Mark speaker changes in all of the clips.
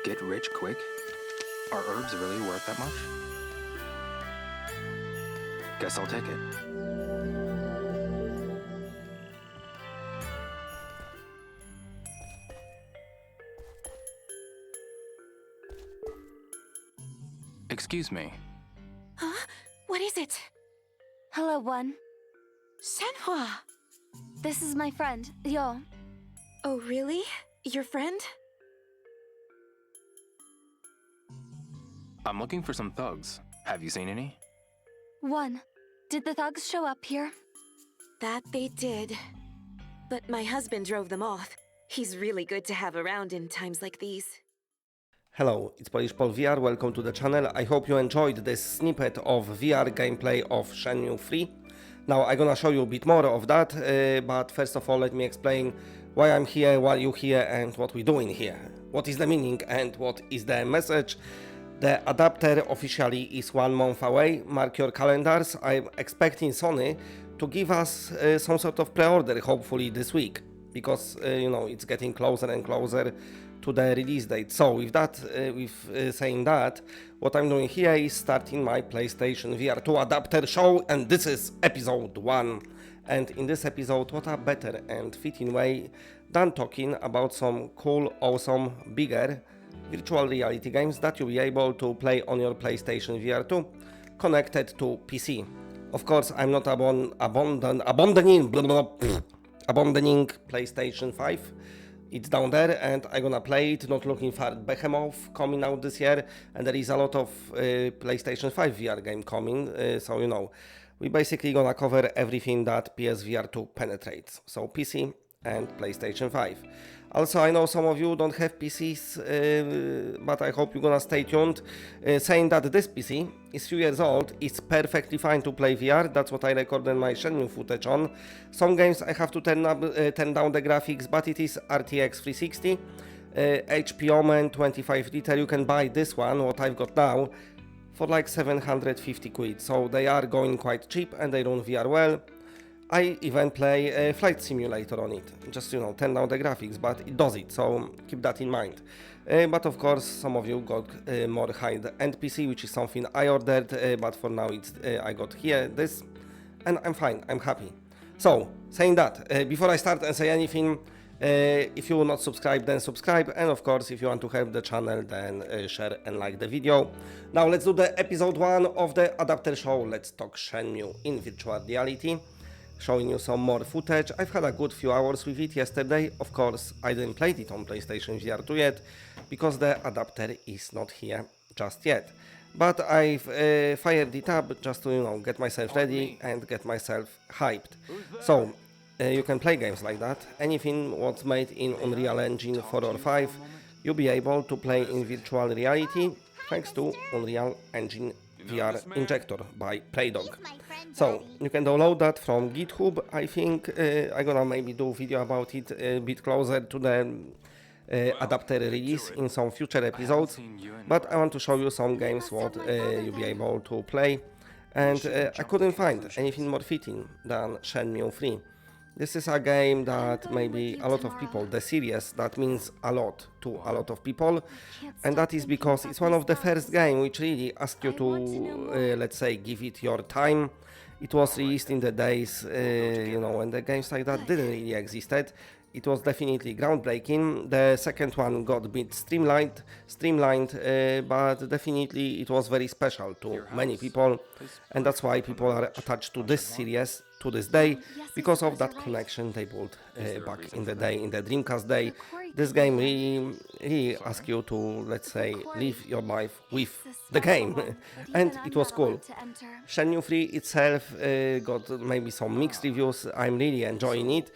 Speaker 1: get rich quick? Are herbs really worth that much? Guess I'll take it. Excuse me.
Speaker 2: Huh? What is it?
Speaker 3: Hello, One.
Speaker 2: Shenhua!
Speaker 3: This is my friend, Yo.
Speaker 2: Oh, really? Your friend?
Speaker 1: I'm looking for some thugs. Have you seen any?
Speaker 3: One. Did the thugs show up here?
Speaker 2: That they did. But my husband drove them off. He's really good to have around in times like these.
Speaker 4: Hello, it's Polish Paul VR, welcome to the channel. I hope you enjoyed this snippet of VR gameplay of Shenmue 3. Now I'm gonna show you a bit more of that, but first of all let me explain why I'm here, why you're here and what we're doing here. What is the meaning and what is the message? The adapter officially is 1 month away, mark your calendars. I'm expecting Sony to give us some sort of pre-order hopefully this week, because you know, it's getting closer and closer to the release date. So with that, saying that, what I'm doing here is starting my PlayStation VR2 Adapter Show, and this is episode 1. And in this episode, what a better and fitting way than talking about some cool, awesome, bigger virtual reality games that you'll be able to play on your PlayStation VR2 connected to PC. Of course, I'm not abandoning PlayStation 5. It's down there and I'm gonna play it, not looking for Behemoth coming out this year, and there is a lot of PlayStation 5 VR game coming, so you know, we basically gonna cover everything that PSVR2 penetrates, so PC and PlayStation 5. Also, I know some of you don't have PCs, but I hope you're gonna stay tuned. Saying that this PC is few years old, it's perfectly fine to play VR. That's what I recorded my Shenmue footage on. Some games I have to turn down the graphics, but it is RTX 360, HP Omen 25 liter. You can buy this one, what I've got now, for like 750 quid. So they are going quite cheap and they run VR well. I even play a flight simulator on it, just, you know, turn down the graphics, but it does it, so keep that in mind. But of course, some of you got more high-end PC, which is something I ordered, but for now it's I got here this, and I'm fine, I'm happy. So, saying that, before I start and say anything, if you will not subscribe, then subscribe, and of course, if you want to help the channel, then share and like the video. Now let's do the episode 1 of the Adapter Show. Let's talk Shenmue in virtual reality. Showing you some more footage. I've had a good few hours with it yesterday. Of course, I didn't play it on PlayStation VR2 yet, because the adapter is not here just yet. But I've fired it up just to, you know, get myself ready and get myself hyped. So, you can play games like that. Anything what's made in Unreal Engine 4 or 5, you'll be able to play in virtual reality thanks to Unreal Engine VR Injector by Playdog. So you can download that from GitHub. I think I'm gonna maybe do a video about it a bit closer to the adapter release in some future episodes, but I want to show you some games what you'll be able to play, and I couldn't find anything more fitting than Shenmue 3. This is a game that maybe a lot of people, the series, that means a lot to a lot of people, and that is because it's one of the first games which really asks you to, let's say, give it your time. It was released in the days, you know, when the games like that didn't really existed. It was definitely groundbreaking. The second one got a bit streamlined, but definitely it was very special to many people, and that's why people are attached to this series to this day, because of that connection they built back in the day, in the Dreamcast day. This game really asks you to, let's say, live your life with the game, and it was cool. Shenmue 3 itself got maybe some mixed reviews. I'm really enjoying it.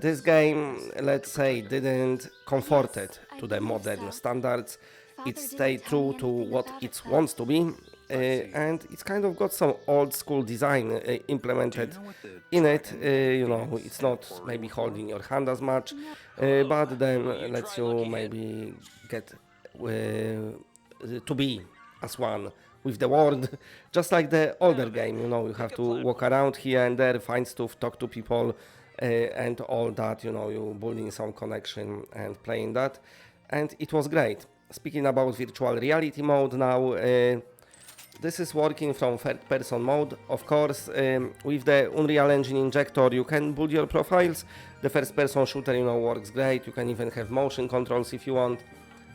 Speaker 4: This game, let's say, didn't conform it to the modern standards. It stayed true to what it wants to be. And it's kind of got some old school design implemented in it. You know, it's not maybe holding your hand as much, but then lets you maybe get to be as one with the world, just like the older game. You know, you have to walk around here and there, find stuff, talk to people, and all that. You know, you building some connection and playing that, and it was great. speaking about virtual reality mode now, this is working from third-person mode. Of course, with the Unreal Engine injector, you can build your profiles. The first-person shooter, you know, works great. You can even have motion controls if you want.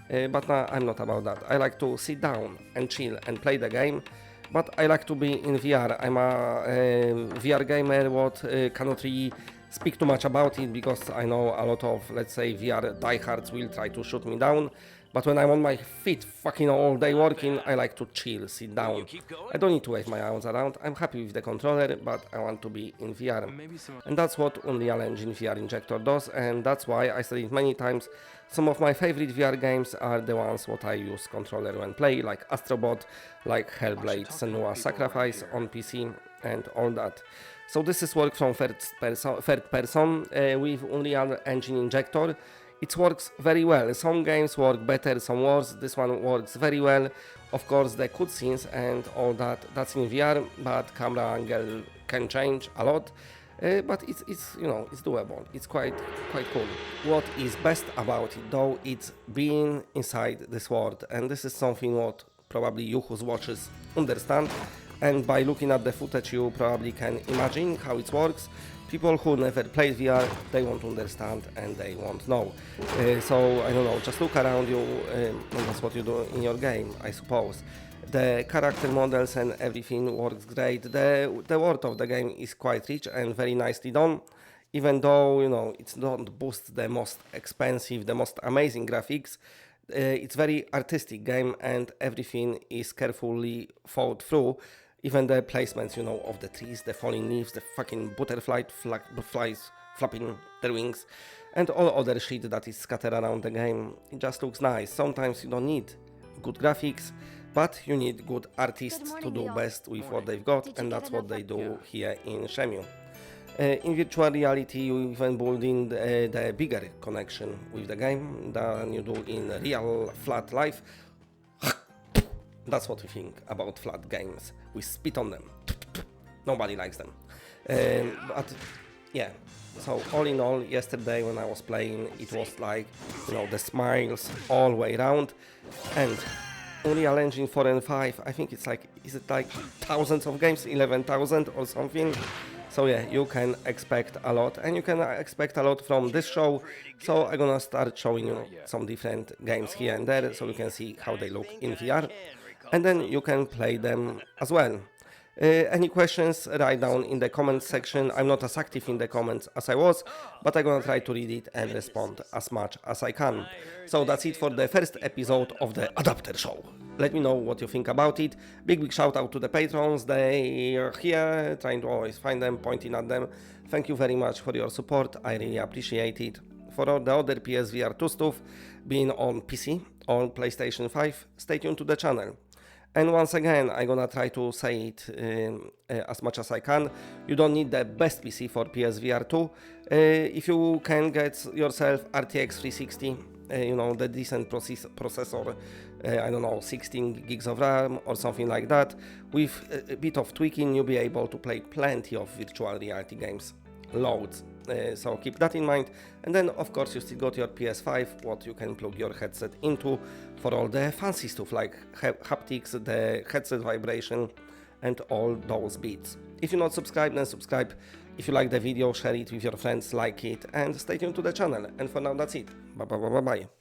Speaker 4: But no, I'm not about that. I like to sit down and chill and play the game. But I like to be in VR. I'm a VR gamer, what cannot really speak too much about it because I know a lot of, let's say, VR diehards will try to shoot me down. But when I'm on my feet fucking all day working, I like to chill, sit down. I don't need to wave my arms around. I'm happy with the controller, but I want to be in VR. And that's what Unreal Engine VR Injector does, and that's why I said it many times. Some of my favorite VR games are the ones what I use controller when play, like Astrobot, like Hellblade, Senua Sacrifice on PC, and all that. So this is work from third person with Unreal Engine Injector. It works very well. Some games work better, some worse. This one works very well. Of course, the cutscenes and all that's in VR, but camera angle can change a lot. But it's you know, it's doable. It's quite cool. What is best about it though, it's being inside this world, and this is something what probably you who watches understand. And by looking at the footage, you probably can imagine how it works. People who never played VR, they won't understand and they won't know. So, I don't know, just look around you and that's what you do in your game, I suppose. The character models and everything works great. The world of the game is quite rich and very nicely done. Even though, you know, it's not boost the most expensive, the most amazing graphics, it's very artistic game and everything is carefully thought through. Even the placements, you know, of the trees, the falling leaves, the fucking butterflies flapping their wings, and all other shit that is scattered around the game. It just looks nice. Sometimes you don't need good graphics, but you need good artists to do best with what they've got, and that's what they do here in Shenmue. In virtual reality, you even build in the bigger connection with the game than you do in real flat life. That's what we think about flat games. We spit on them. Nobody likes them. But yeah, so all in all, yesterday when I was playing, it was like, you know, the smiles all the way around. And Unreal Engine 4 and 5, I think it's like, is it like thousands of games, 11,000 or something? So yeah, you can expect a lot, and you can expect a lot from this show. So I'm gonna start showing you some different games here and there, so you can see how they look in VR. And then you can play them as well. Any questions, write down in the comments section. I'm not as active in the comments as I was, but I'm gonna try to read it and respond as much as I can. So that's it for the first episode of the Adapter Show. Let me know what you think about it. Big shout out to the patrons. They are here, trying to always find them, pointing at them. Thank you very much for your support. I really appreciate it. For all the other PSVR2 stuff, being on PC or PlayStation 5, stay tuned to the channel. And once again, I'm gonna try to say it as much as I can. You don't need the best PC for PSVR2. If you can get yourself RTX 360, you know, the decent processor, I don't know, 16 gigs of RAM or something like that, with a bit of tweaking, you'll be able to play plenty of virtual reality games. Loads. So keep that in mind. And then of course you still got your PS5, what you can plug your headset into for all the fancy stuff like haptics, the headset vibration and all those bits. If you're not subscribed, then subscribe. If you like the video, share it with your friends, like it, and stay tuned to the channel. And for now, that's it. Bye bye bye bye bye.